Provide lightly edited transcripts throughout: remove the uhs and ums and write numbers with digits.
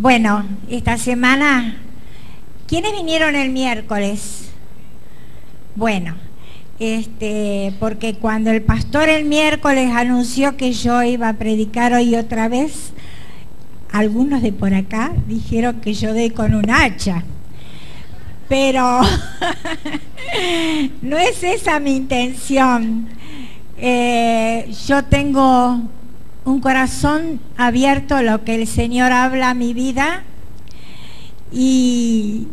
Bueno, esta semana, ¿quiénes vinieron el miércoles? Bueno, porque cuando el pastor el miércoles anunció que yo iba a predicar hoy otra vez, algunos de por acá dijeron que yo doy con un hacha. Pero no es esa mi intención. Yo tengo un corazón abierto a lo que el Señor habla a mi vida y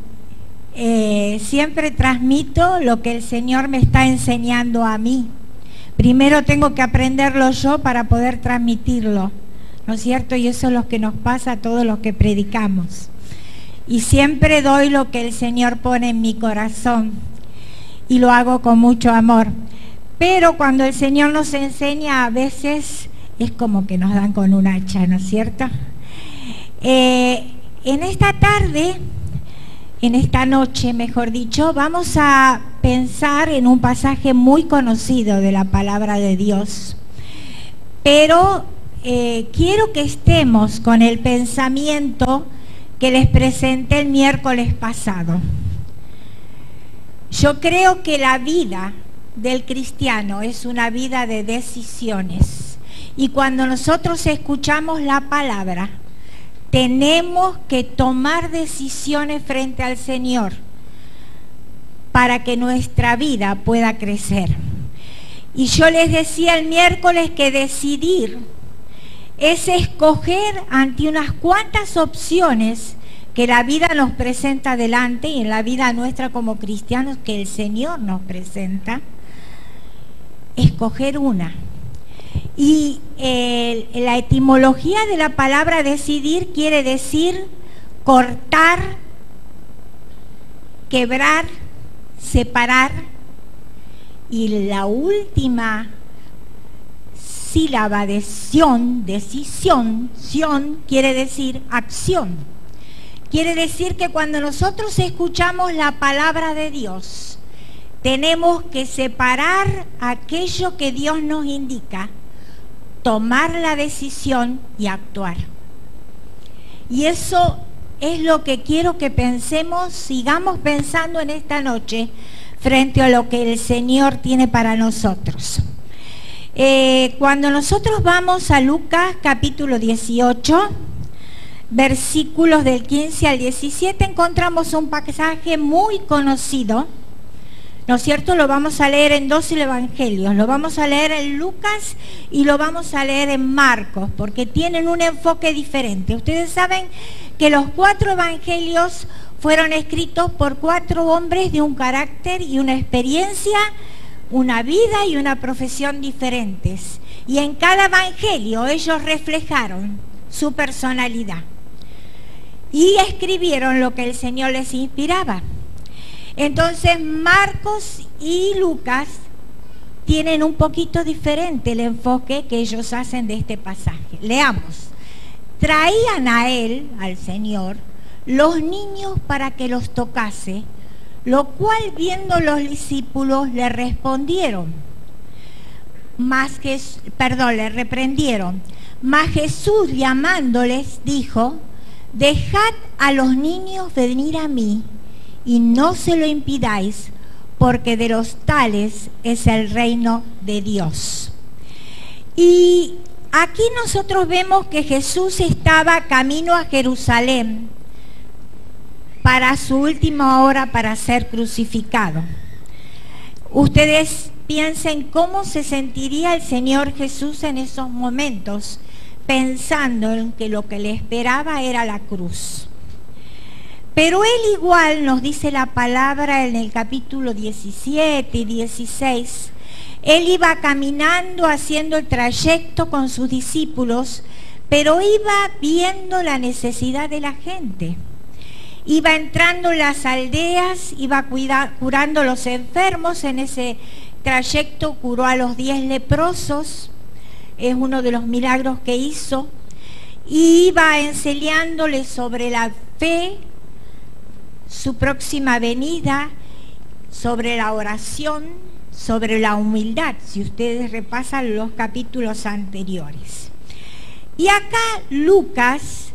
siempre transmito lo que el Señor me está enseñando a mí. Primero tengo que aprenderlo yo para poder transmitirlo, ¿no es cierto? Y eso es lo que nos pasa a todos los que predicamos. Y siempre doy lo que el Señor pone en mi corazón y lo hago con mucho amor. Pero cuando el Señor nos enseña, a veces es como que nos dan con un hacha, ¿no es cierto? En esta tarde, en esta noche, mejor dicho, vamos a pensar en un pasaje muy conocido de la palabra de Dios. Pero quiero que estemos con el pensamiento que les presenté el miércoles pasado. Yo creo que la vida del cristiano es una vida de decisiones. Y cuando nosotros escuchamos la palabra, tenemos que tomar decisiones frente al Señor para que nuestra vida pueda crecer. Y yo les decía el miércoles que decidir es escoger ante unas cuantas opciones que la vida nos presenta delante y en la vida nuestra como cristianos que el Señor nos presenta, escoger una. Y la etimología de la palabra decidir quiere decir cortar, quebrar, separar, y la última sílaba de sion, decisión, sion quiere decir acción. Quiere decir que cuando nosotros escuchamos la palabra de Dios, tenemos que separar aquello que Dios nos indica, tomar la decisión y actuar. Y eso es lo que quiero que pensemos, sigamos pensando en esta noche frente a lo que el Señor tiene para nosotros. Cuando nosotros vamos a Lucas capítulo 18, versículos del 15 al 17, encontramos un pasaje muy conocido, ¿no es cierto? Lo vamos a leer en dos evangelios, lo vamos a leer en Lucas y lo vamos a leer en Marcos, porque tienen un enfoque diferente. Ustedes saben que los 4 evangelios fueron escritos por 4 hombres de un carácter y una experiencia, una vida y una profesión diferentes. Y en cada evangelio ellos reflejaron su personalidad y escribieron lo que el Señor les inspiraba. Entonces Marcos y Lucas tienen un poquito diferente el enfoque que ellos hacen de este pasaje. Leamos. Traían a él, al Señor, los niños para que los tocase, lo cual viendo los discípulos le reprendieron. Mas Jesús llamándoles dijo: dejad a los niños venir a mí y no se lo impidáis, porque de los tales es el reino de Dios. Y aquí nosotros vemos que Jesús estaba camino a Jerusalén para su última hora para ser crucificado. Ustedes piensen cómo se sentiría el Señor Jesús en esos momentos, pensando en que lo que le esperaba era la cruz. Pero él igual nos dice la palabra en el capítulo 17 y 16, él iba caminando haciendo el trayecto con sus discípulos, pero iba viendo la necesidad de la gente. Iba entrando en las aldeas, iba curando a los enfermos. En ese trayecto curó a los 10 leprosos, es uno de los milagros que hizo. Y iba enseñándoles sobre la fe, su próxima venida, sobre la oración, sobre la humildad, si ustedes repasan los capítulos anteriores. Y acá Lucas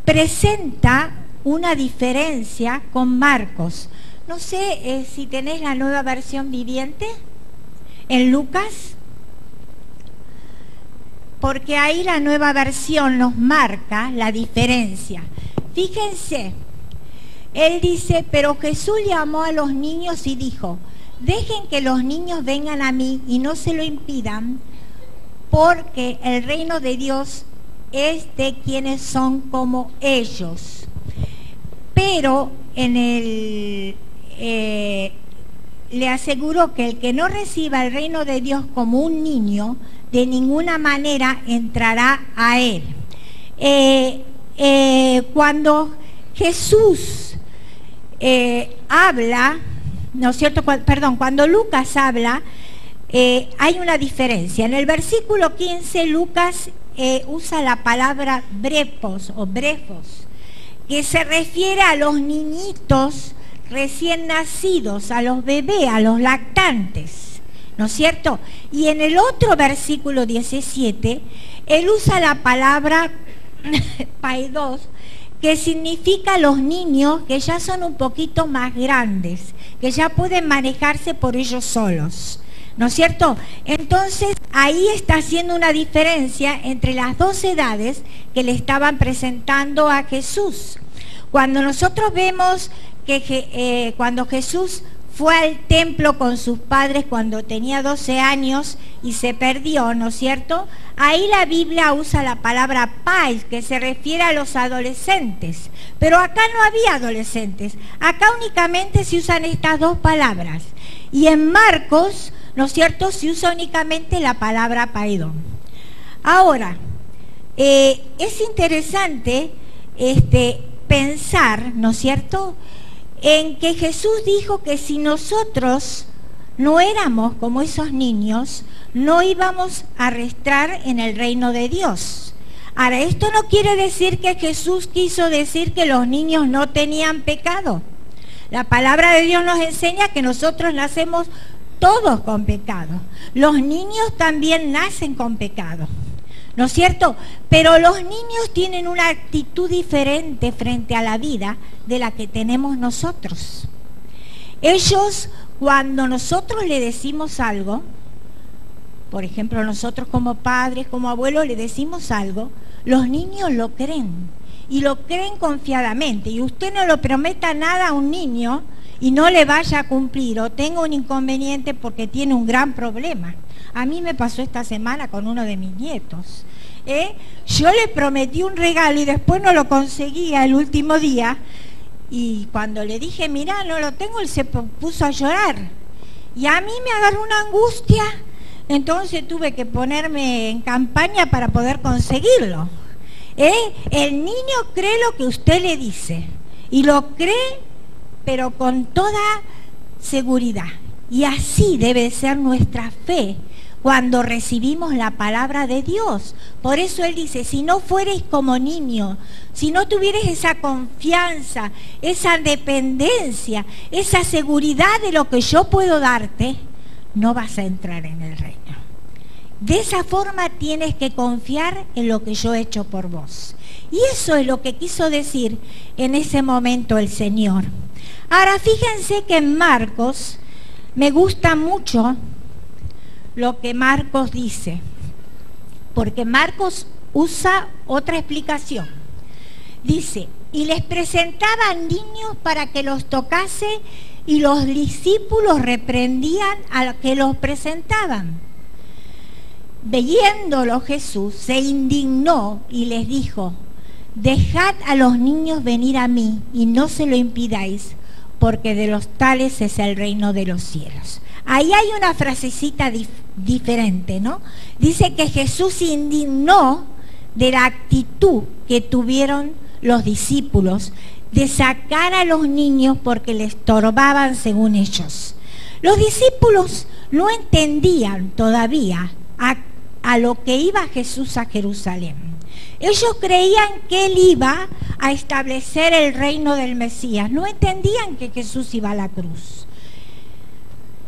presenta una diferencia con Marcos. No sé si tenés la Nueva Versión Viviente en Lucas, porque ahí la Nueva Versión nos marca la diferencia. Fíjense, él dice, pero Jesús llamó a los niños y dijo, dejen que los niños vengan a mí y no se lo impidan, porque el reino de Dios es de quienes son como ellos. Pero le aseguró que el que no reciba el reino de Dios como un niño, de ninguna manera entrará a él. Cuando Jesús habla, ¿no es cierto? Cuando Lucas habla, hay una diferencia. En el versículo 15, Lucas usa la palabra brepos o brefos, que se refiere a los niñitos recién nacidos, a los bebés, a los lactantes, ¿no es cierto? Y en el otro versículo 17, él usa la palabra paidos, que significa los niños que ya son un poquito más grandes, que ya pueden manejarse por ellos solos, ¿no es cierto? Entonces, ahí está haciendo una diferencia entre las dos edades que le estaban presentando a Jesús. Cuando nosotros vemos que cuando Jesús fue al templo con sus padres cuando tenía 12 años y se perdió, ¿no es cierto? Ahí la Biblia usa la palabra pais, que se refiere a los adolescentes. Pero acá no había adolescentes. Acá únicamente se usan estas dos palabras. Y en Marcos, ¿no es cierto?, se usa únicamente la palabra paidón. Ahora, es interesante pensar, ¿no es cierto?, en que Jesús dijo que si nosotros no éramos como esos niños, no íbamos a entrar en el reino de Dios. Ahora, esto no quiere decir que Jesús quiso decir que los niños no tenían pecado. La palabra de Dios nos enseña que nosotros nacemos todos con pecado. Los niños también nacen con pecado, ¿no es cierto? Pero los niños tienen una actitud diferente frente a la vida de la que tenemos nosotros. Ellos, cuando nosotros le decimos algo, por ejemplo, nosotros como padres, como abuelos, le decimos algo, los niños lo creen, y lo creen confiadamente. Y usted no le prometa nada a un niño y no le vaya a cumplir, o tenga un inconveniente porque tiene un gran problema. A mí me pasó esta semana con uno de mis nietos. Yo le prometí un regalo y después no lo conseguía el último día, y cuando le dije, mirá, no lo tengo, él se puso a llorar. Y a mí me agarró una angustia, entonces tuve que ponerme en campaña para poder conseguirlo. El niño cree lo que usted le dice, y lo cree, pero con toda seguridad. Y así debe ser nuestra fe cuando recibimos la palabra de Dios. Por eso él dice, si no fuereis como niños, si no tuvieres esa confianza, esa dependencia, esa seguridad de lo que yo puedo darte, no vas a entrar en el reino. De esa forma tienes que confiar en lo que yo he hecho por vos. Y eso es lo que quiso decir en ese momento el Señor. Ahora fíjense que en Marcos me gusta mucho lo que Marcos dice, porque Marcos usa otra explicación. Dice, y les presentaban niños para que los tocase, y los discípulos reprendían a los que los presentaban. Viéndolo Jesús se indignó y les dijo, dejad a los niños venir a mí y no se lo impidáis, porque de los tales es el reino de los cielos. Ahí hay una frasecita diferente, ¿no? Dice que Jesús se indignó de la actitud que tuvieron los discípulos de sacar a los niños porque les estorbaban según ellos. Los discípulos no entendían todavía a lo que iba Jesús a Jerusalén. Ellos creían que él iba a establecer el reino del Mesías. No entendían que Jesús iba a la cruz.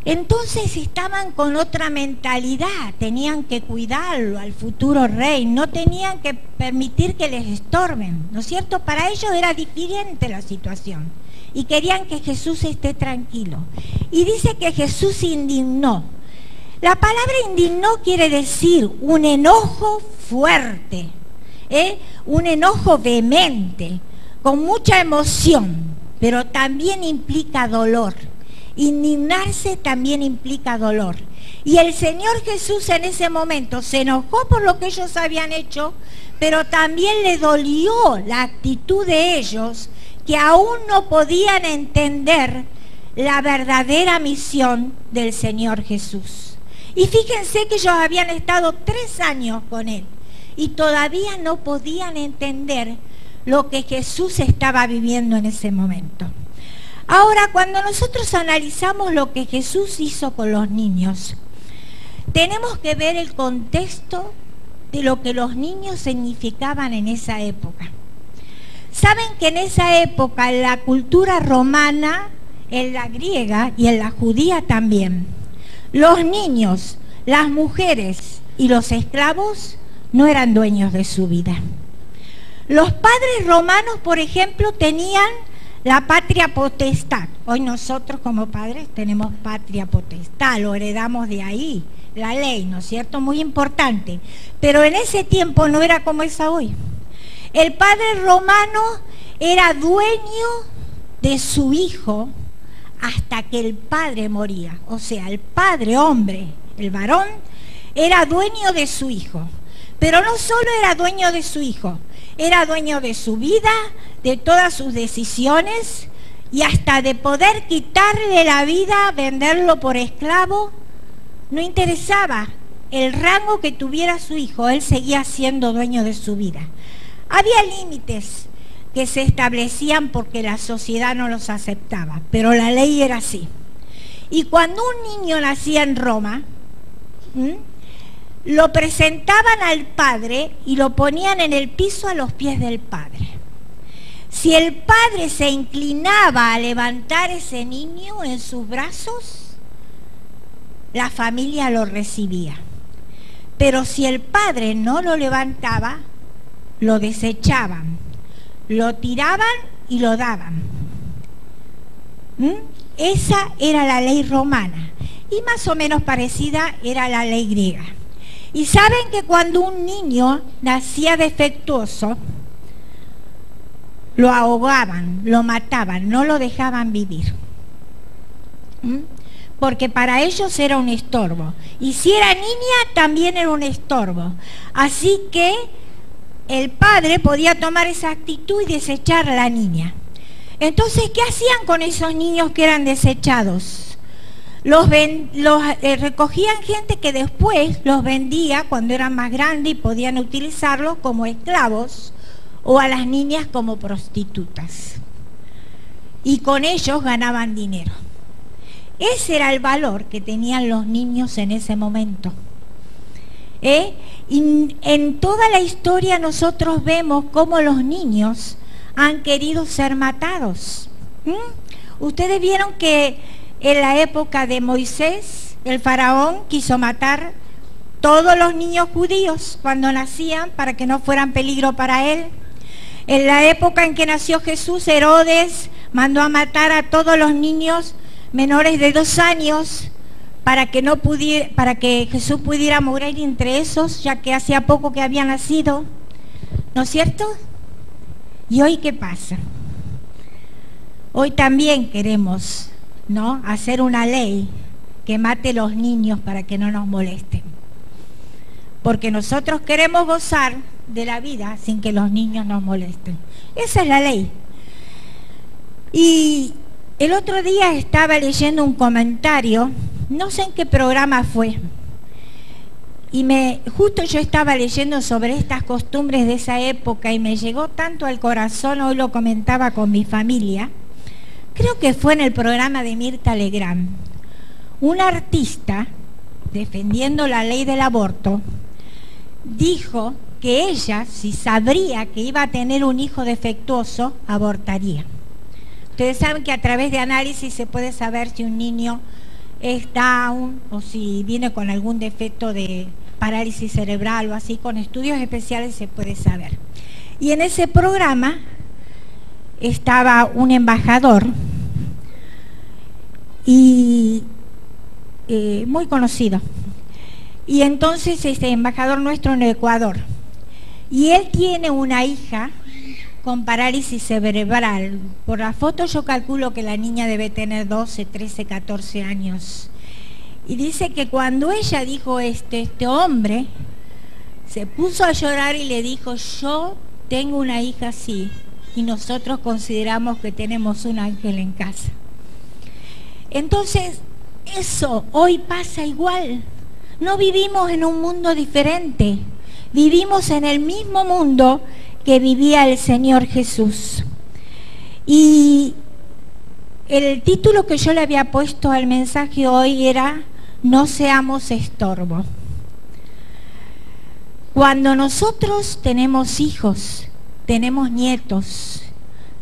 Entonces estaban con otra mentalidad, tenían que cuidarlo al futuro rey, no tenían que permitir que les estorben, ¿no es cierto? Para ellos era diferente la situación y querían que Jesús esté tranquilo. Y dice que Jesús se indignó. La palabra indignó quiere decir un enojo fuerte, un enojo vehemente, con mucha emoción, pero también implica dolor. Indignarse también implica dolor. Y el Señor Jesús en ese momento se enojó por lo que ellos habían hecho, pero también le dolió la actitud de ellos, que aún no podían entender la verdadera misión del Señor Jesús. Y fíjense que ellos habían estado 3 años con Él y todavía no podían entender lo que Jesús estaba viviendo en ese momento. Ahora, cuando nosotros analizamos lo que Jesús hizo con los niños, tenemos que ver el contexto de lo que los niños significaban en esa época. Saben que en esa época, en la cultura romana, en la griega y en la judía también, los niños, las mujeres y los esclavos no eran dueños de su vida. Los padres romanos, por ejemplo, tenían la patria potestad. Hoy nosotros como padres tenemos patria potestad, lo heredamos de ahí, la ley, ¿no es cierto? Muy importante. Pero en ese tiempo no era como es hoy. El padre romano era dueño de su hijo hasta que el padre moría. O sea, el padre, hombre, el varón, era dueño de su hijo. Pero no solo era dueño de su hijo, era dueño de su vida, de todas sus decisiones y hasta de poder quitarle la vida, venderlo por esclavo. No interesaba el rango que tuviera su hijo, él seguía siendo dueño de su vida. Había límites que se establecían porque la sociedad no los aceptaba, pero la ley era así. Y cuando un niño nacía en Roma, lo presentaban al padre y lo ponían en el piso a los pies del padre. Si el padre se inclinaba a levantar ese niño en sus brazos, la familia lo recibía. Pero si el padre no lo levantaba, lo desechaban, lo tiraban y lo daban. Esa era la ley romana y más o menos parecida era la ley griega. Y saben que cuando un niño nacía defectuoso, lo ahogaban, lo mataban, no lo dejaban vivir. Porque para ellos era un estorbo. Y si era niña, también era un estorbo. Así que el padre podía tomar esa actitud y desechar a la niña. Entonces, ¿qué hacían con esos niños que eran desechados? Recogían gente que después los vendía cuando eran más grandes y podían utilizarlos como esclavos o a las niñas como prostitutas. Y con ellos ganaban dinero. Ese era el valor que tenían los niños en ese momento. Y en toda la historia nosotros vemos cómo los niños han querido ser matados. Ustedes vieron que en la época de Moisés, el faraón quiso matar todos los niños judíos cuando nacían para que no fueran peligro para él. En la época en que nació Jesús, Herodes mandó a matar a todos los niños menores de 2 años para que Jesús pudiera morir entre esos, ya que hacía poco que había nacido. ¿No es cierto? ¿Y hoy qué pasa? Hoy también queremos, ¿no?, hacer una ley que mate los niños para que no nos molesten. Porque nosotros queremos gozar de la vida sin que los niños nos molesten. Esa es la ley. Y el otro día estaba leyendo un comentario, no sé en qué programa fue, y justo yo estaba leyendo sobre estas costumbres de esa época y me llegó tanto al corazón, hoy lo comentaba con mi familia, creo que fue en el programa de Mirta Legrand, un artista, defendiendo la ley del aborto, dijo que ella, si sabría que iba a tener un hijo defectuoso, abortaría. Ustedes saben que a través de análisis se puede saber si un niño es Down o si viene con algún defecto de parálisis cerebral o así, con estudios especiales se puede saber. Y en ese programa estaba un embajador y muy conocido. Y entonces este embajador nuestro en Ecuador. Y él tiene una hija con parálisis cerebral. Por la foto yo calculo que la niña debe tener 12, 13, 14 años. Y dice que cuando ella dijo este hombre se puso a llorar y le dijo: yo tengo una hija así y nosotros consideramos que tenemos un ángel en casa. Entonces, eso hoy pasa igual. No vivimos en un mundo diferente. Vivimos en el mismo mundo que vivía el Señor Jesús. Y el título que yo le había puesto al mensaje hoy era: no seamos estorbo. Cuando nosotros tenemos hijos, tenemos nietos,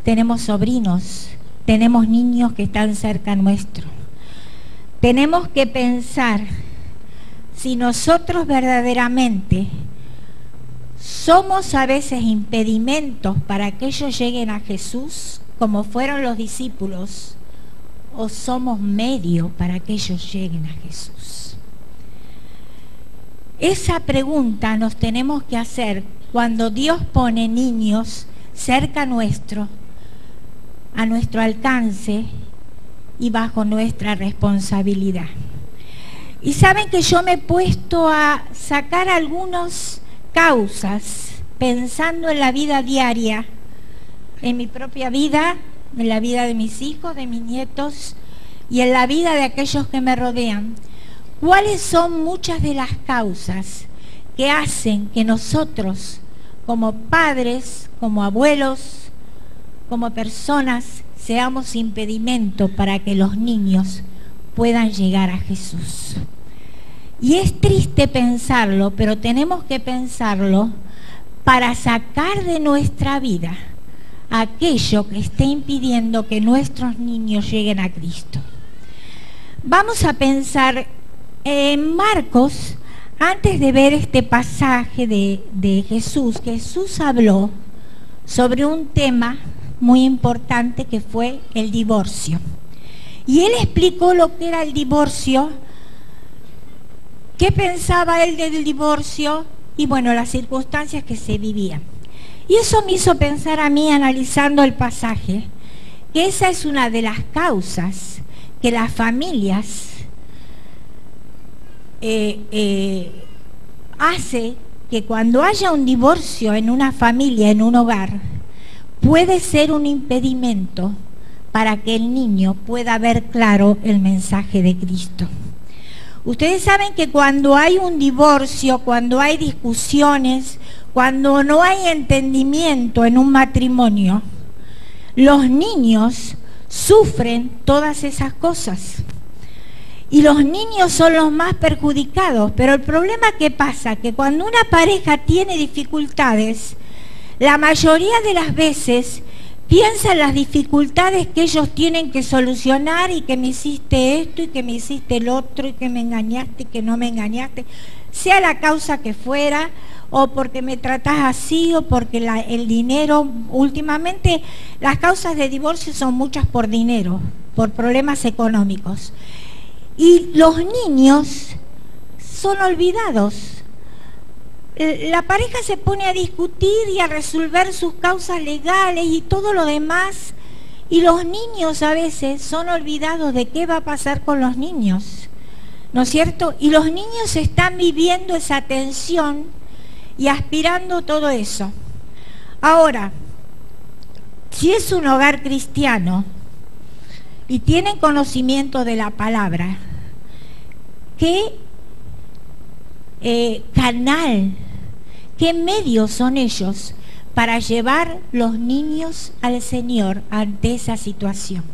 tenemos sobrinos, tenemos niños que están cerca nuestro, tenemos que pensar si nosotros verdaderamente somos a veces impedimentos para que ellos lleguen a Jesús, como fueron los discípulos, o somos medio para que ellos lleguen a Jesús. Esa pregunta nos tenemos que hacer cuando Dios pone niños cerca nuestro, a nuestro alcance y bajo nuestra responsabilidad. Y saben que yo me he puesto a sacar algunas causas pensando en la vida diaria, en mi propia vida, en la vida de mis hijos, de mis nietos y en la vida de aquellos que me rodean. ¿Cuáles son muchas de las causas que hacen que nosotros, como padres, como abuelos, como personas, seamos impedimento para que los niños puedan llegar a Jesús? Y es triste pensarlo, pero tenemos que pensarlo para sacar de nuestra vida aquello que esté impidiendo que nuestros niños lleguen a Cristo. Vamos a pensar en Marcos, antes de ver este pasaje de Jesús. Jesús habló sobre un tema muy importante que fue el divorcio. Y él explicó lo que era el divorcio, qué pensaba él del divorcio y bueno, las circunstancias que se vivían. Y eso me hizo pensar a mí, analizando el pasaje, que esa es una de las causas que las familias hace que cuando haya un divorcio en una familia, en un hogar, puede ser un impedimento para que el niño pueda ver claro el mensaje de Cristo. Ustedes saben que cuando hay un divorcio, cuando hay discusiones, cuando no hay entendimiento en un matrimonio, los niños sufren todas esas cosas. Y los niños son los más perjudicados. Pero el problema que pasa, que cuando una pareja tiene dificultades, la mayoría de las veces piensa en las dificultades que ellos tienen que solucionar, y que me hiciste esto, y que me hiciste el otro, y que me engañaste, y que no me engañaste, sea la causa que fuera, o porque me tratás así, o porque el dinero. Últimamente las causas de divorcio son muchas por dinero, por problemas económicos. Y los niños son olvidados. La pareja se pone a discutir y a resolver sus causas legales y todo lo demás, y los niños a veces son olvidados de qué va a pasar con los niños, ¿no es cierto? Y los niños están viviendo esa tensión y aspirando todo eso. Ahora, si es un hogar cristiano y tienen conocimiento de la palabra, ¿qué canal, qué medios son ellos para llevar los niños al Señor ante esa situación?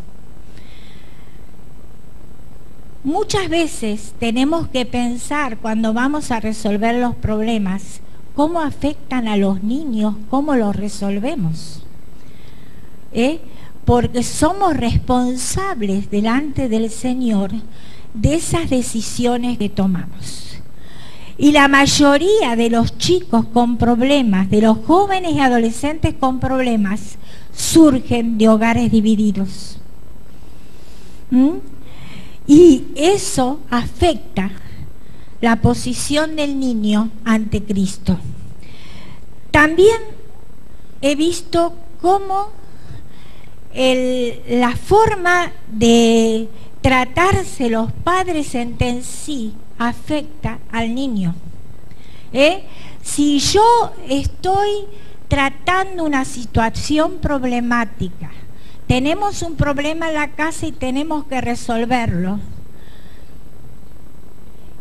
Muchas veces tenemos que pensar, cuando vamos a resolver los problemas, cómo afectan a los niños, cómo los resolvemos. Porque somos responsables delante del Señor de esas decisiones que tomamos. Y la mayoría de los chicos con problemas, de los jóvenes y adolescentes con problemas, surgen de hogares divididos. Y eso afecta la posición del niño ante Cristo. También he visto cómo la forma de tratarse los padres entre sí afecta al niño. Si yo estoy tratando una situación problemática, tenemos un problema en la casa y tenemos que resolverlo,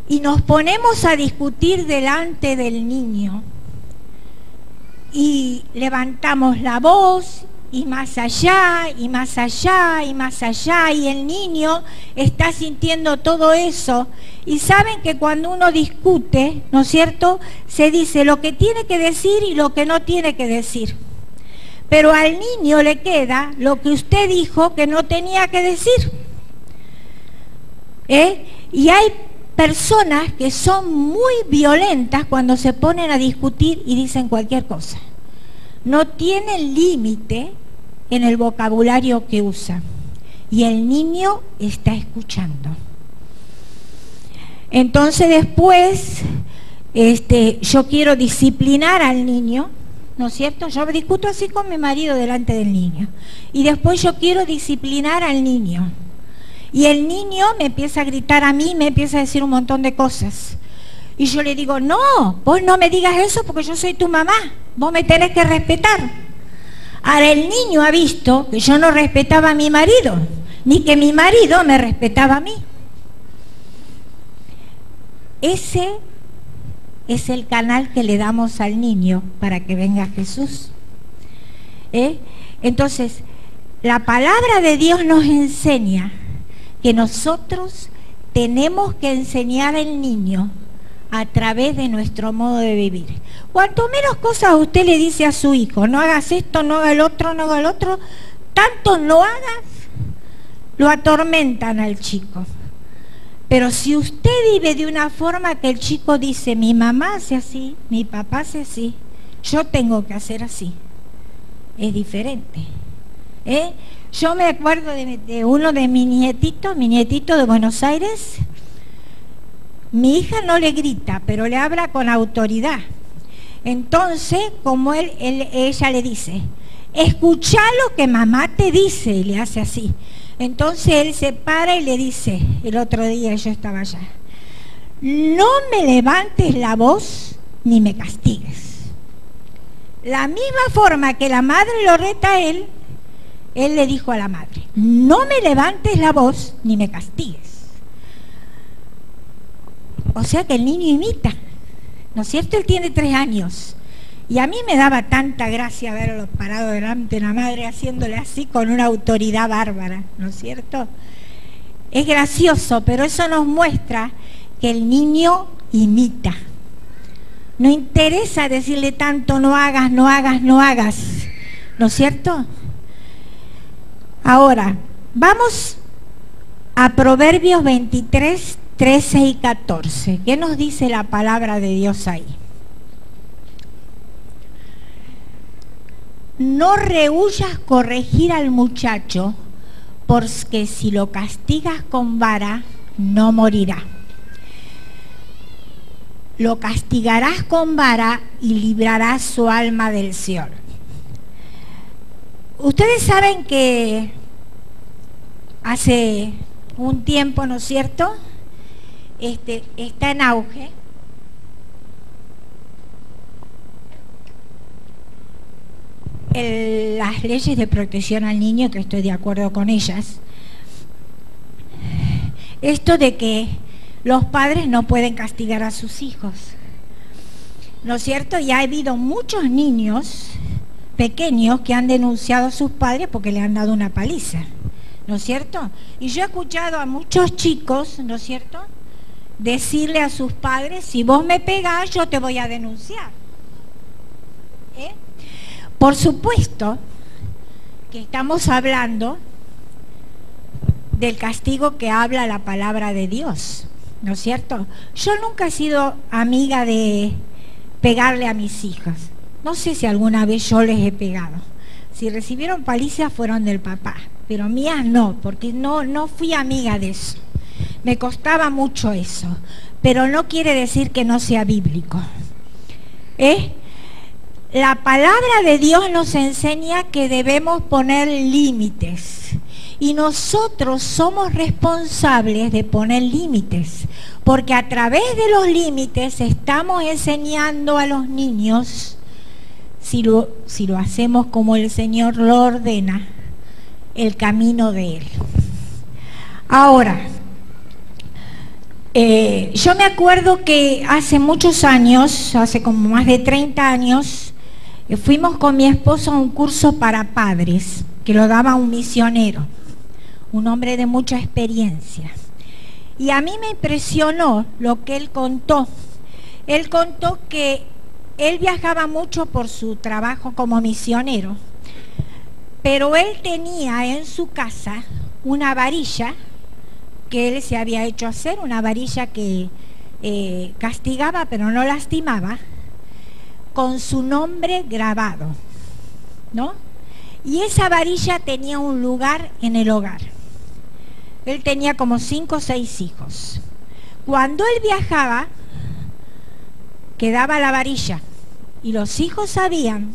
y nos ponemos a discutir delante del niño y levantamos la voz y más allá, y más allá, y más allá, y el niño está sintiendo todo eso. Y saben que cuando uno discute, ¿no es cierto?, se dice lo que tiene que decir y lo que no tiene que decir. Pero al niño le queda lo que usted dijo que no tenía que decir. Y hay personas que son muy violentas cuando se ponen a discutir y dicen cualquier cosa. No tienen límite en el vocabulario que usa. Y el niño está escuchando. Entonces después, yo quiero disciplinar al niño, ¿no es cierto? Yo discuto así con mi marido delante del niño. Y después yo quiero disciplinar al niño. Y el niño me empieza a gritar a mí, me empieza a decir un montón de cosas. Y yo le digo, no, vos no me digas eso porque yo soy tu mamá. Vos me tenés que respetar. Ahora el niño ha visto que yo no respetaba a mi marido, ni que mi marido me respetaba a mí. Ese es el canal que le damos al niño para que venga Jesús. Entonces, la palabra de Dios nos enseña que nosotros tenemos que enseñar al niño a través de nuestro modo de vivir. Cuanto menos cosas usted le dice a su hijo, no hagas esto, no haga el otro, no haga el otro, tanto no hagas, lo atormentan al chico. Pero si usted vive de una forma que el chico dice, mi mamá hace así, mi papá hace así, yo tengo que hacer así, es diferente. Yo me acuerdo de uno de mis nietitos, mi nietito de Buenos Aires. Mi hija no le grita, pero le habla con autoridad. Entonces, como ella le dice, escuchá lo que mamá te dice, y le hace así. Entonces él se para y le dice, el otro día yo estaba allá, no me levantes la voz ni me castigues. La misma forma que la madre lo reta a él le dijo a la madre, no me levantes la voz ni me castigues. O sea que el niño imita, ¿no es cierto? Él tiene 3 años. Y a mí me daba tanta gracia verlo parado delante de la madre haciéndole así con una autoridad bárbara, ¿no es cierto? Es gracioso, pero eso nos muestra que el niño imita. No interesa decirle tanto, no hagas, no hagas, no hagas, ¿no es cierto? Ahora, vamos a Proverbios 23, 13 y 14. ¿Qué nos dice la palabra de Dios ahí? No rehuyas corregir al muchacho, porque si lo castigas con vara, no morirá. Lo castigarás con vara y librarás su alma del Seol. Ustedes saben que hace un tiempo, ¿no es cierto?, está en auge las leyes de protección al niño, que estoy de acuerdo con ellas. Esto de que los padres no pueden castigar a sus hijos, ¿no es cierto? Y ha habido muchos niños pequeños que han denunciado a sus padres porque le han dado una paliza, ¿no es cierto? Y yo he escuchado a muchos chicos, ¿no es cierto?, decirle a sus padres, si vos me pegás, yo te voy a denunciar. Por supuesto que estamos hablando del castigo que habla la palabra de Dios, ¿no es cierto? Yo nunca he sido amiga de pegarle a mis hijas. No sé si alguna vez yo les he pegado. Si recibieron palizas fueron del papá, pero mías no, porque no fui amiga de eso. Me costaba mucho eso, pero no quiere decir que no sea bíblico. La palabra de Dios nos enseña que debemos poner límites. Y nosotros somos responsables de poner límites, porque a través de los límites estamos enseñando a los niños, si lo hacemos como el Señor lo ordena, el camino de Él. Ahora, yo me acuerdo que hace muchos años, hace como más de 30 años, fuimos con mi esposo a un curso para padres, que lo daba un misionero, un hombre de mucha experiencia. Y a mí me impresionó lo que él contó. Él contó que él viajaba mucho por su trabajo como misionero, pero él tenía en su casa una varilla que él se había hecho hacer, una varilla que castigaba pero no lastimaba, con su nombre grabado, ¿no? Y esa varilla tenía un lugar en el hogar. Él tenía como 5 o 6 hijos. Cuando él viajaba, quedaba la varilla y los hijos sabían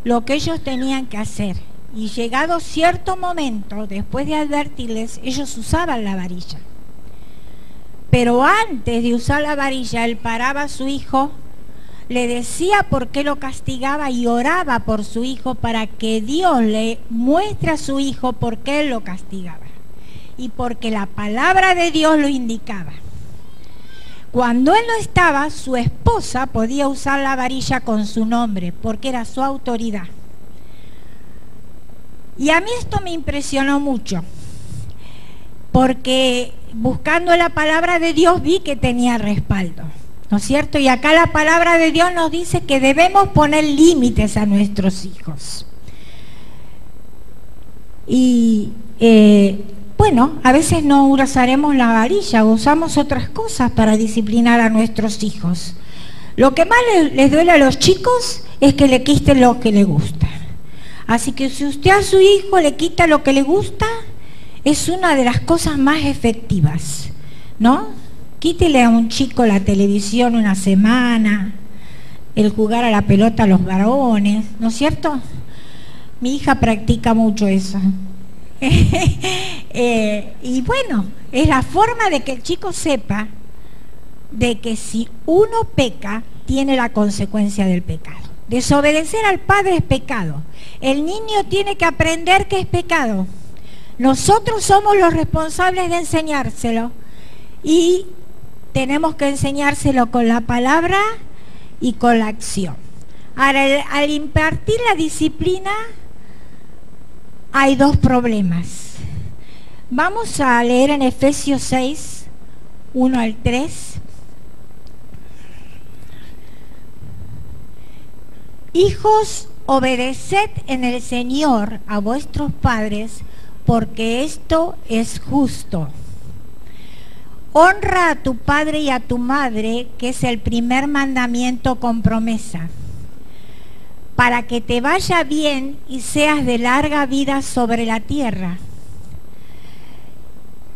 lo que ellos tenían que hacer. Y llegado cierto momento, después de advertirles, ellos usaban la varilla. Pero antes de usar la varilla, él paraba a su hijo, le decía por qué lo castigaba y oraba por su hijo para que Dios le muestre a su hijo por qué él lo castigaba. Y porque la palabra de Dios lo indicaba. Cuando él no estaba, su esposa podía usar la varilla con su nombre, porque era su autoridad. Y a mí esto me impresionó mucho, porque buscando la palabra de Dios vi que tenía respaldo, ¿no es cierto? Y acá la palabra de Dios nos dice que debemos poner límites a nuestros hijos. Y bueno, a veces no usaremos la varilla, usamos otras cosas para disciplinar a nuestros hijos. Lo que más les duele a los chicos es que le quiten lo que les gusta. Así que si usted a su hijo le quita lo que le gusta, es una de las cosas más efectivas, ¿no? Quítele a un chico la televisión una semana, el jugar a la pelota a los varones, ¿no es cierto? Mi hija practica mucho eso. Y bueno, es la forma de que el chico sepa de que si uno peca, tiene la consecuencia del pecado. Desobedecer al padre es pecado. El niño tiene que aprender que es pecado. Nosotros somos los responsables de enseñárselo y tenemos que enseñárselo con la palabra y con la acción. Ahora, al impartir la disciplina hay 2 problemas. Vamos a leer en Efesios 6, 1 al 3. Hijos, obedeced en el Señor a vuestros padres, porque esto es justo. Honra a tu padre y a tu madre, que es el primer mandamiento con promesa, para que te vaya bien y seas de larga vida sobre la tierra.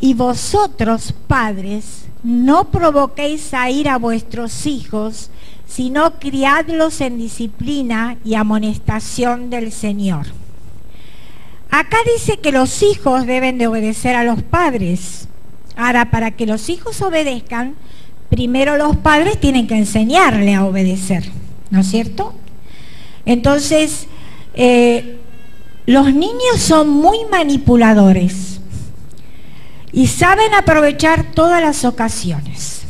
Y vosotros, padres, no provoquéis a ira a vuestros hijos, sino criadlos en disciplina y amonestación del Señor. Acá dice que los hijos deben de obedecer a los padres. Ahora, para que los hijos obedezcan, primero los padres tienen que enseñarle a obedecer, ¿no es cierto? Entonces, los niños son muy manipuladores y saben aprovechar todas las ocasiones.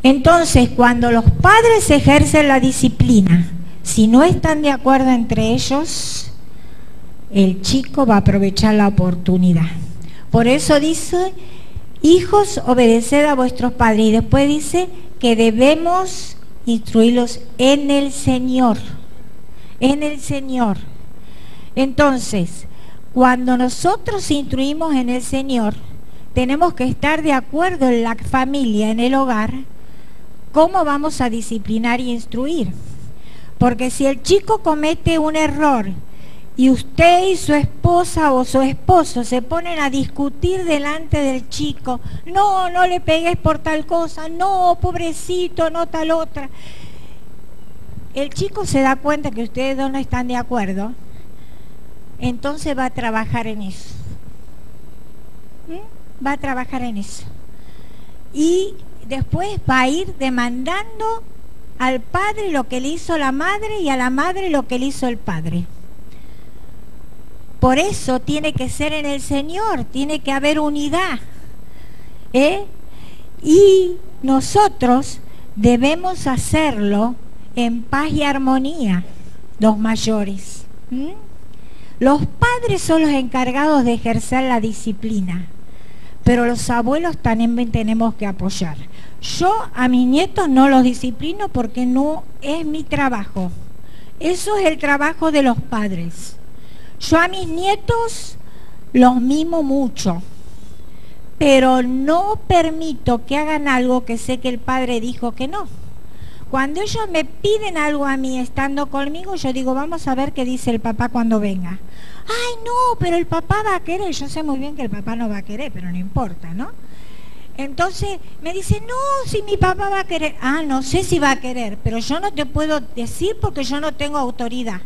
Entonces, cuando los padres ejercen la disciplina, si no están de acuerdo entre ellos, el chico va a aprovechar la oportunidad. Por eso dice, hijos, obedeced a vuestros padres. Y después dice que debemos instruirlos en el Señor. En el Señor. Entonces, Cuando nosotros instruimos en el Señor, tenemos que estar de acuerdo en la familia, en el hogar, cómo vamos a disciplinar y instruir. Porque si el chico comete un error y usted y su esposa o su esposo se ponen a discutir delante del chico, no, no le pegues por tal cosa, no, pobrecito, no tal otra. El chico se da cuenta que ustedes dos no están de acuerdo, entonces va a trabajar en eso. Va a trabajar en eso. Y después va a ir demandando al padre lo que le hizo la madre y a la madre lo que le hizo el padre. Por eso tiene que ser en el Señor, tiene que haber unidad. Y nosotros debemos hacerlo en paz y armonía, los mayores. Los padres son los encargados de ejercer la disciplina, pero los abuelos también tenemos que apoyar. Yo a mis nietos no los disciplino porque no es mi trabajo. Eso es el trabajo de los padres. Yo a mis nietos los mimo mucho, pero no permito que hagan algo que sé que el padre dijo que no. Cuando ellos me piden algo a mí estando conmigo, yo digo, vamos a ver qué dice el papá cuando venga. Ay, no, pero el papá va a querer. Yo sé muy bien que el papá no va a querer, pero no importa, ¿no? Entonces me dice, no, si mi papá va a querer. Ah, no sé si va a querer, pero yo no te puedo decir porque yo no tengo autoridad.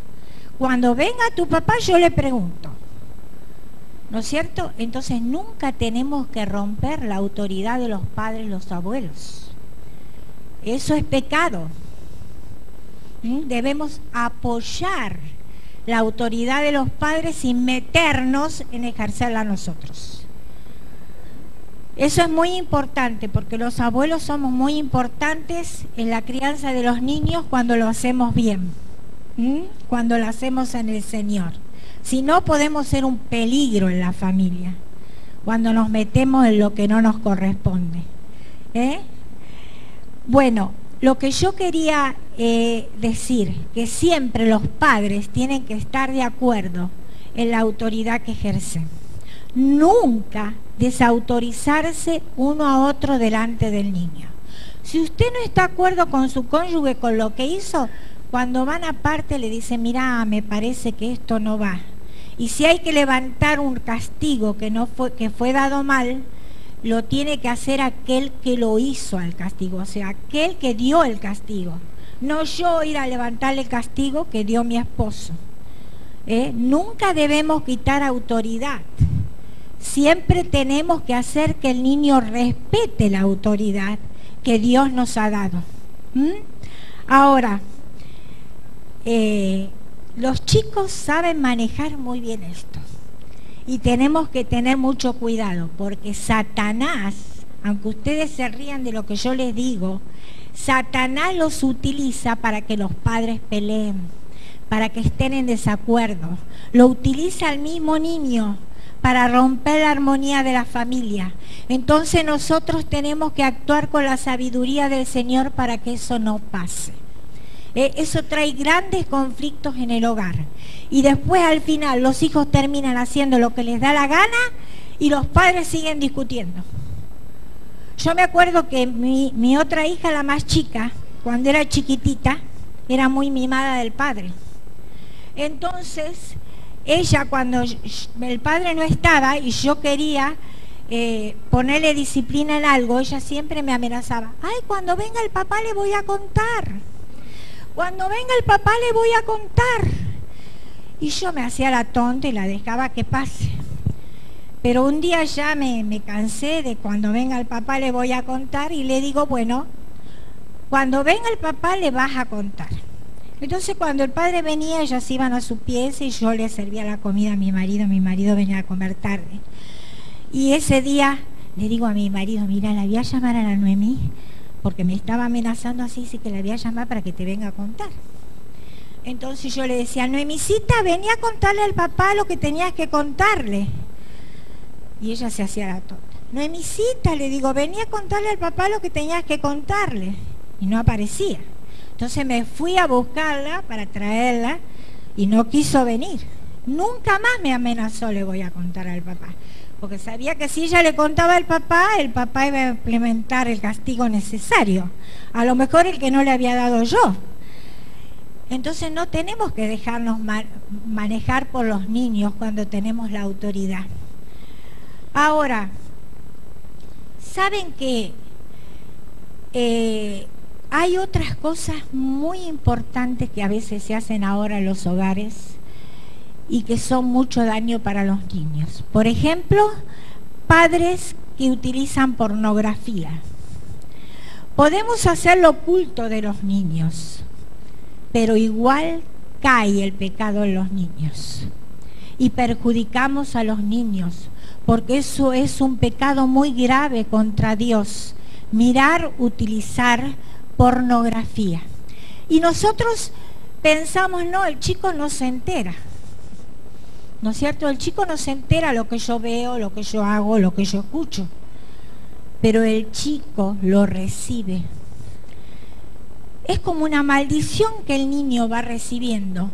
Cuando venga tu papá yo le pregunto, ¿no es cierto? Entonces nunca tenemos que romper la autoridad de los padres, los abuelos. Eso es pecado. Debemos apoyar la autoridad de los padres sin meternos en ejercerla nosotros. Eso es muy importante porque los abuelos somos muy importantes en la crianza de los niños cuando lo hacemos bien, cuando lo hacemos en el Señor. Si no, podemos ser un peligro en la familia cuando nos metemos en lo que no nos corresponde. Bueno, lo que yo quería decir, que siempre los padres tienen que estar de acuerdo en la autoridad que ejercen. Nunca desautorizarse uno a otro delante del niño. Si usted no está de acuerdo con su cónyuge, con lo que hizo, cuando van aparte le dice, mira, me parece que esto no va. Y si hay que levantar un castigo que fue dado mal, lo tiene que hacer aquel que lo hizo al castigo, o sea, aquel que dio el castigo. No yo ir a levantarle el castigo que dio mi esposo. Nunca debemos quitar autoridad. Siempre tenemos que hacer que el niño respete la autoridad que Dios nos ha dado. Ahora, los chicos saben manejar muy bien esto. Y tenemos que tener mucho cuidado, porque Satanás, aunque ustedes se rían de lo que yo les digo, Satanás los utiliza para que los padres peleen, para que estén en desacuerdo. Lo utiliza al mismo niño para romper la armonía de la familia. Entonces nosotros tenemos que actuar con la sabiduría del Señor para que eso no pase. Eso trae grandes conflictos en el hogar. Y después al final los hijos terminan haciendo lo que les da la gana y los padres siguen discutiendo. Yo me acuerdo que mi otra hija, la más chica, cuando era chiquitita, era muy mimada del padre. Entonces, ella cuando el padre no estaba y yo quería ponerle disciplina en algo, ella siempre me amenazaba. Ay, cuando venga el papá le voy a contar. Cuando venga el papá le voy a contar. Y yo me hacía la tonta y la dejaba que pase. Pero un día ya me cansé de cuando venga el papá le voy a contar y le digo, bueno, cuando venga el papá le vas a contar. Entonces cuando el padre venía, ellas iban a su pieza y yo le servía la comida a mi marido venía a comer tarde. Y ese día le digo a mi marido, mira, la voy a llamar a la Noemí, porque me estaba amenazando así, sí que la voy a llamar para que te venga a contar. Entonces yo le decía, Noemicita, venía a contarle al papá lo que tenías que contarle. Y ella se hacía la tonta. Noemicita, le digo, venía a contarle al papá lo que tenías que contarle. Y no aparecía. Entonces me fui a buscarla para traerla y no quiso venir. Nunca más me amenazó, le voy a contar al papá. Porque sabía que si ella le contaba al papá, el papá iba a implementar el castigo necesario. A lo mejor el que no le había dado yo. Entonces no tenemos que dejarnos manejar por los niños cuando tenemos la autoridad. Ahora, ¿saben que hay otras cosas muy importantes que a veces se hacen ahora en los hogares y que son mucho daño para los niños? Por ejemplo, padres que utilizan pornografía. Podemos hacerlo oculto de los niños, pero igual cae el pecado en los niños y perjudicamos a los niños, porque eso es un pecado muy grave contra Dios, mirar, utilizar pornografía. Y nosotros pensamos, no, el chico no se entera, ¿no es cierto? El chico no se entera lo que yo veo, lo que yo hago, lo que yo escucho, pero el chico lo recibe. Es como una maldición que el niño va recibiendo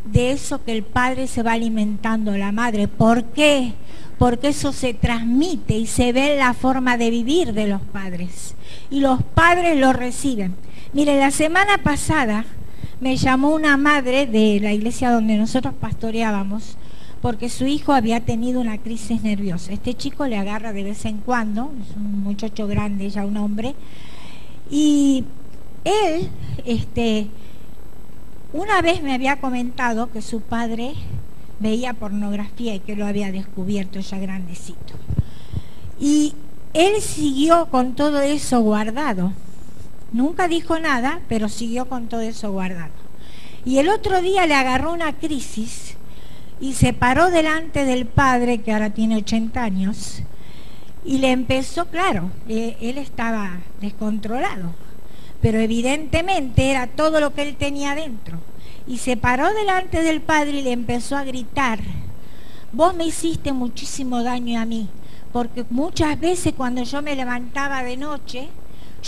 de eso que el padre se va alimentando, la madre. ¿Por qué? Porque eso se transmite y se ve en la forma de vivir de los padres. Y los padres lo reciben. Mire, la semana pasada me llamó una madre de la iglesia donde nosotros pastoreábamos, porque su hijo había tenido una crisis nerviosa. Este chico le agarra de vez en cuando, es un muchacho grande, ya un hombre, y él, una vez me había comentado que su padre veía pornografía y que lo había descubierto ya grandecito. Y él siguió con todo eso guardado. Nunca dijo nada, pero siguió con todo eso guardado. Y el otro día le agarró una crisis y se paró delante del padre, que ahora tiene 80 años, y le empezó, claro, él estaba descontrolado, pero evidentemente era todo lo que él tenía dentro. Y se paró delante del padre y le empezó a gritar: vos me hiciste muchísimo daño a mí, porque muchas veces cuando yo me levantaba de noche,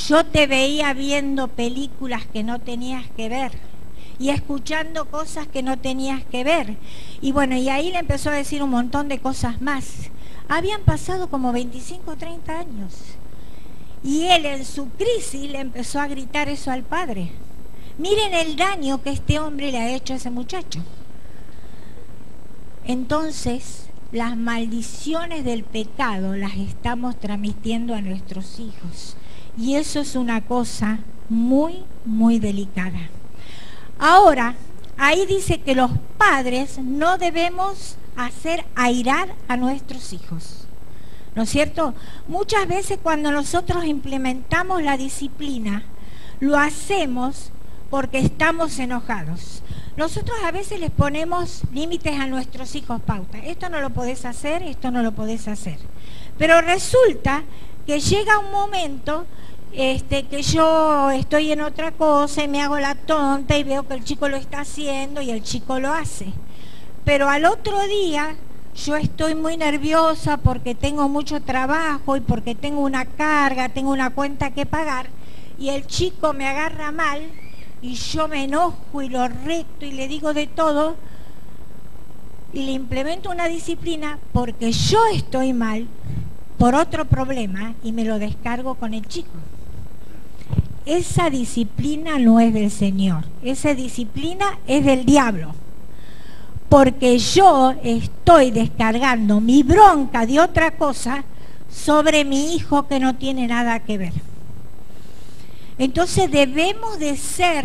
yo te veía viendo películas que no tenías que ver y escuchando cosas que no tenías que ver. Y bueno, y ahí le empezó a decir un montón de cosas más. Habían pasado como 25 o 30 años. Y él en su crisis le empezó a gritar eso al padre. Miren el daño que este hombre le ha hecho a ese muchacho. Entonces, las maldiciones del pecado las estamos transmitiendo a nuestros hijos. Y eso es una cosa muy, muy delicada. Ahora, ahí dice que los padres no debemos hacer airar a nuestros hijos, ¿no es cierto? Muchas veces cuando nosotros implementamos la disciplina, lo hacemos porque estamos enojados. Nosotros a veces les ponemos límites a nuestros hijos, pauta. Esto no lo podés hacer, esto no lo podés hacer. Pero resulta que llega un momento que yo estoy en otra cosa y me hago la tonta y veo que el chico lo está haciendo y el chico lo hace. Pero al otro día yo estoy muy nerviosa porque tengo mucho trabajo y porque tengo una carga, tengo una cuenta que pagar, y el chico me agarra mal y yo me enojo y lo reto y le digo de todo y le implemento una disciplina porque yo estoy mal por otro problema y me lo descargo con el chico. Esa disciplina no es del Señor, esa disciplina es del diablo, porque yo estoy descargando mi bronca de otra cosa sobre mi hijo que no tiene nada que ver. Entonces debemos de ser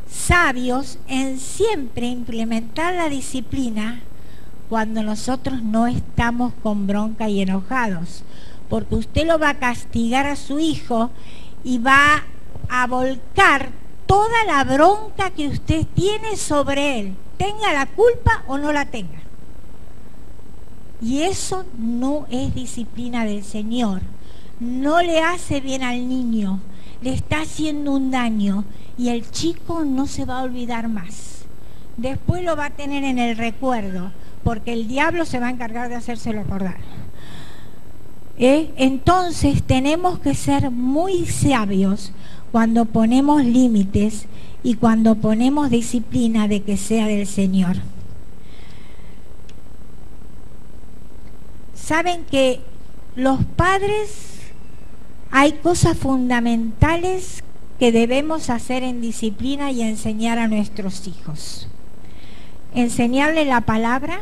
sabios en siempre implementar la disciplina cuando nosotros no estamos con bronca y enojados, porque usted lo va a castigar a su hijo y va a volcar toda la bronca que usted tiene sobre él, tenga la culpa o no la tenga. Y eso no es disciplina del Señor, no le hace bien al niño, le está haciendo un daño y el chico no se va a olvidar más. Después lo va a tener en el recuerdo, porque el diablo se va a encargar de hacérselo acordar. Entonces tenemos que ser muy sabios cuando ponemos límites y cuando ponemos disciplina de que sea del Señor. saben que los padres, hay cosas fundamentales que debemos hacer en disciplina y enseñar a nuestros hijos. Enseñarles la palabra,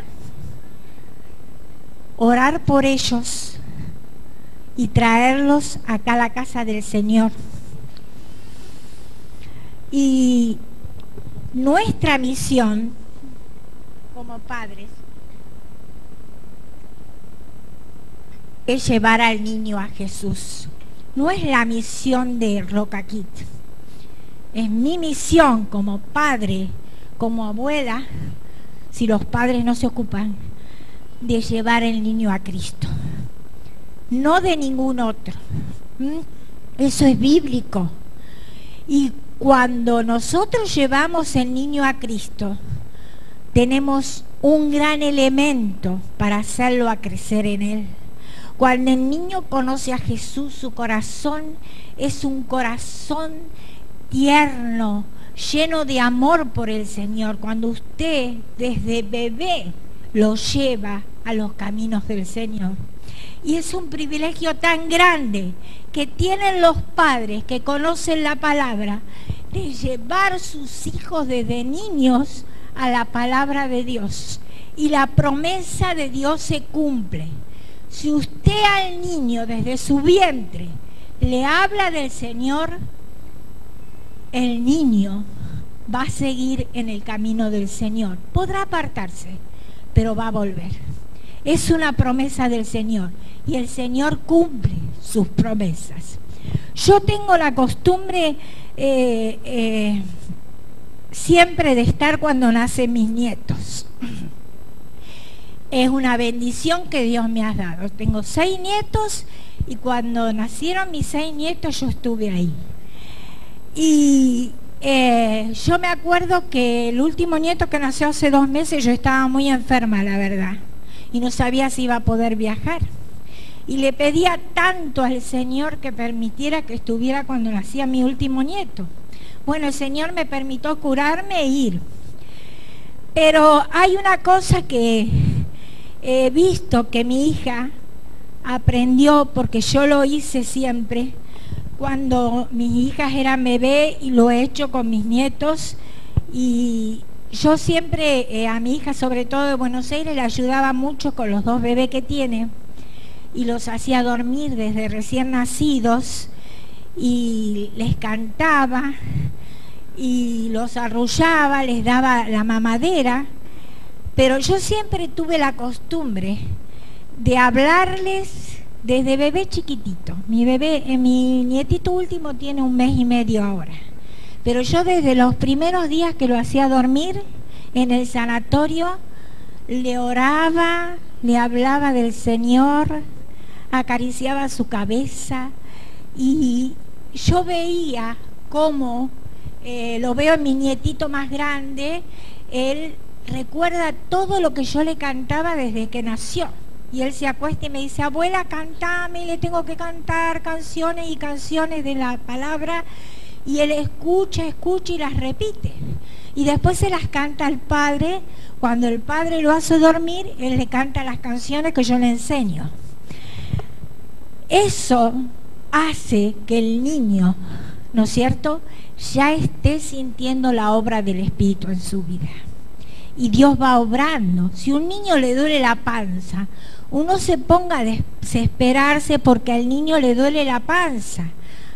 orar por ellos y traerlos acá a la casa del Señor. Y nuestra misión como padres es llevar al niño a Jesús. No es la misión de Roca Kids. Es mi misión como padre, como abuela, si los padres no se ocupan, de llevar al niño a Cristo. No de ningún otro. Eso es bíblico. Y cuando nosotros llevamos el niño a Cristo, tenemos un gran elemento para hacerlo a crecer en Él. Cuando el niño conoce a Jesús, su corazón es un corazón tierno, lleno de amor por el Señor. Cuando usted desde bebé lo lleva a los caminos del Señor. Y es un privilegio tan grande que tienen los padres que conocen la palabra, de llevar sus hijos desde niños a la palabra de Dios. Y la promesa de Dios se cumple. Si usted al niño desde su vientre le habla del Señor, el niño va a seguir en el camino del Señor. Podrá apartarse, pero va a volver. Es una promesa del Señor y el Señor cumple sus promesas. Yo tengo la costumbre siempre de estar cuando nacen mis nietos. Es una bendición que Dios me ha dado. Tengo 6 nietos y cuando nacieron mis 6 nietos yo estuve ahí. Y yo me acuerdo que el último nieto que nació hace 2 meses yo estaba muy enferma, la verdad, y no sabía si iba a poder viajar. Y le pedía tanto al Señor que permitiera que estuviera cuando nacía mi último nieto. Bueno, el Señor me permitió curarme e ir. Pero hay una cosa que he visto que mi hija aprendió, porque yo lo hice siempre cuando mis hijas eran bebé y lo he hecho con mis nietos. Y yo siempre a mi hija, sobre todo de Buenos Aires, le ayudaba mucho con los 2 bebés que tiene y los hacía dormir desde recién nacidos y les cantaba y los arrullaba, les daba la mamadera. Pero yo siempre tuve la costumbre de hablarles desde bebé chiquitito. Mi nietito último tiene 1 mes y medio ahora. Pero yo desde los primeros días que lo hacía dormir en el sanatorio, le oraba, le hablaba del Señor, acariciaba su cabeza y yo veía cómo, lo veo en mi nietito más grande, él recuerda todo lo que yo le cantaba desde que nació. Y él se acuesta y me dice: abuela, cantame, le tengo que cantar canciones y canciones de la palabra. Y él escucha y las repite. Y después se las canta al padre. Cuando el padre lo hace dormir, él le canta las canciones que yo le enseño. Eso hace que el niño, ¿no es cierto?, ya esté sintiendo la obra del Espíritu en su vida. Y Dios va obrando. Si a un niño le duele la panza, uno se ponga a desesperarse porque al niño le duele la panza.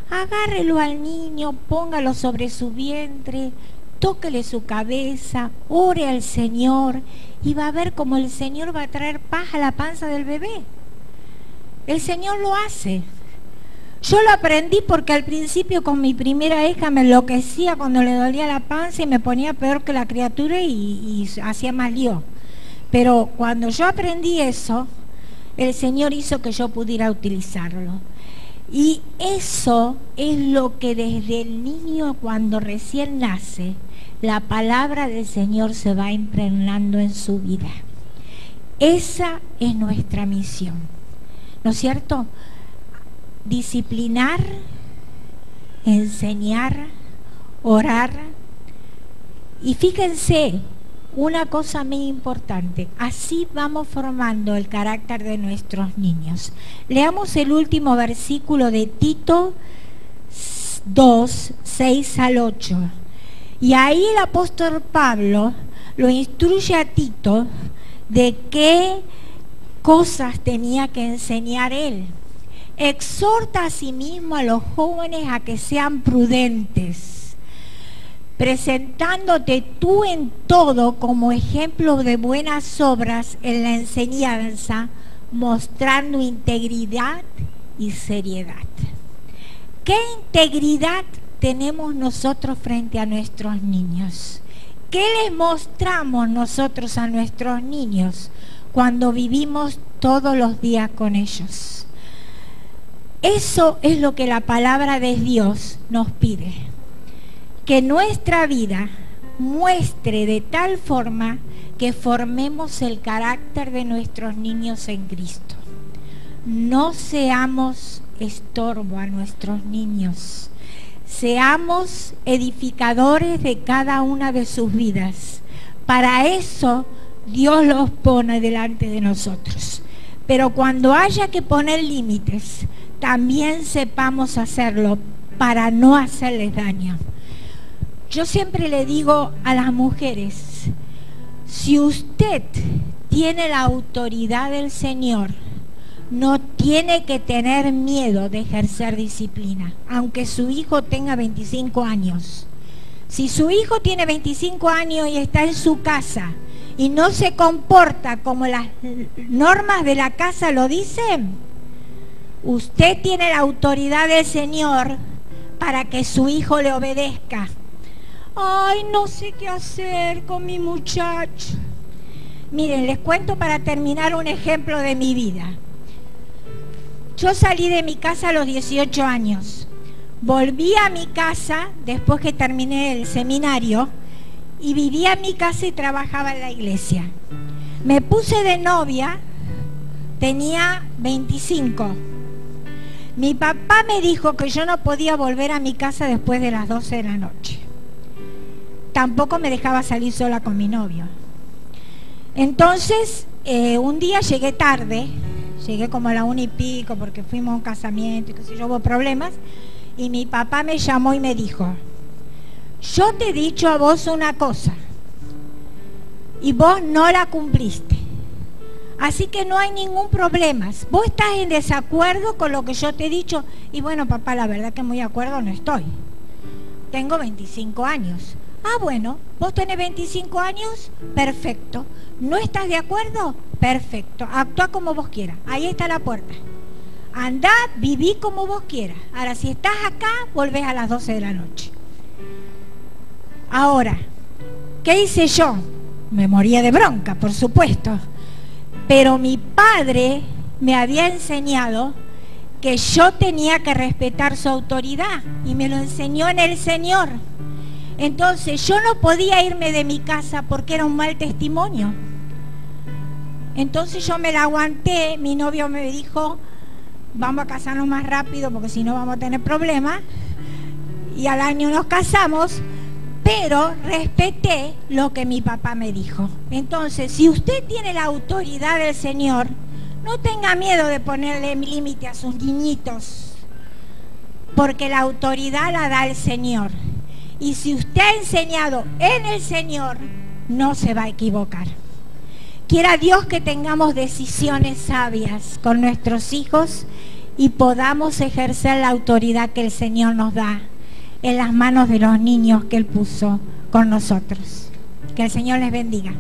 Agárrelo al niño, póngalo sobre su vientre, tóquele su cabeza, ore al Señor y va a ver cómo el Señor va a traer paz a la panza del bebé. El Señor lo hace. Yo lo aprendí porque al principio con mi primera hija me enloquecía cuando le dolía la panza y me ponía peor que la criatura y hacía más lío. Pero cuando yo aprendí eso, el Señor hizo que yo pudiera utilizarlo. Y eso es lo que desde el niño, cuando recién nace, la palabra del Señor se va impregnando en su vida. Esa es nuestra misión, ¿no es cierto? Disciplinar, enseñar, orar. Y fíjense una cosa muy importante. Así vamos formando el carácter de nuestros niños. Leamos el último versículo de Tito 2, 6 al 8. Y ahí el apóstol Pablo lo instruye a Tito de qué cosas tenía que enseñar él. Exhorta asimismo a los jóvenes a que sean prudentes, presentándote tú en todo como ejemplo de buenas obras en la enseñanza, mostrando integridad y seriedad. ¿Qué integridad tenemos nosotros frente a nuestros niños? ¿Qué les mostramos nosotros a nuestros niños cuando vivimos todos los días con ellos? Eso es lo que la palabra de Dios nos pide. Que nuestra vida muestre de tal forma que formemos el carácter de nuestros niños en Cristo. No seamos estorbo a nuestros niños. Seamos edificadores de cada una de sus vidas. Para eso Dios los pone delante de nosotros. Pero cuando haya que poner límites, también sepamos hacerlo para no hacerles daño. Yo siempre le digo a las mujeres, si usted tiene la autoridad del Señor, no tiene que tener miedo de ejercer disciplina, aunque su hijo tenga 25 años. Si su hijo tiene 25 años y está en su casa y no se comporta como las normas de la casa lo dicen, usted tiene la autoridad del Señor para que su hijo le obedezca. Ay, no sé qué hacer con mi muchacho. Miren, les cuento para terminar un ejemplo de mi vida. Yo salí de mi casa a los 18 años. Volví a mi casa después que terminé el seminario y vivía en mi casa y trabajaba en la iglesia. Me puse de novia, tenía 25. Mi papá me dijo que yo no podía volver a mi casa después de las 12 de la noche. Tampoco me dejaba salir sola con mi novio. Entonces, un día llegué tarde, llegué como a la 1:15 porque fuimos a un casamiento y qué sé yo, hubo problemas, y mi papá me llamó y me dijo, yo te he dicho a vos una cosa y vos no la cumpliste. Así que no hay ningún problema. Vos estás en desacuerdo con lo que yo te he dicho. Y bueno, papá, la verdad que muy de acuerdo no estoy. Tengo 25 años. Ah, bueno, vos tenés 25 años, perfecto. ¿No estás de acuerdo? Perfecto. Actúa como vos quieras. Ahí está la puerta. Andá, viví como vos quieras. Ahora, si estás acá, volvés a las 12 de la noche. Ahora, ¿qué hice yo? Me moría de bronca, por supuesto. Pero mi padre me había enseñado que yo tenía que respetar su autoridad y me lo enseñó en el Señor. Entonces yo no podía irme de mi casa porque era un mal testimonio. Entonces yo me la aguanté, mi novio me dijo, vamos a casarnos más rápido porque si no vamos a tener problemas. Y al año nos casamos, pero respeté lo que mi papá me dijo. Entonces, si usted tiene la autoridad del Señor, no tenga miedo de ponerle límite a sus niñitos, porque la autoridad la da el Señor. Y si usted ha enseñado en el Señor, no se va a equivocar. Quiera Dios que tengamos decisiones sabias con nuestros hijos y podamos ejercer la autoridad que el Señor nos da en las manos de los niños que Él puso con nosotros. Que el Señor les bendiga.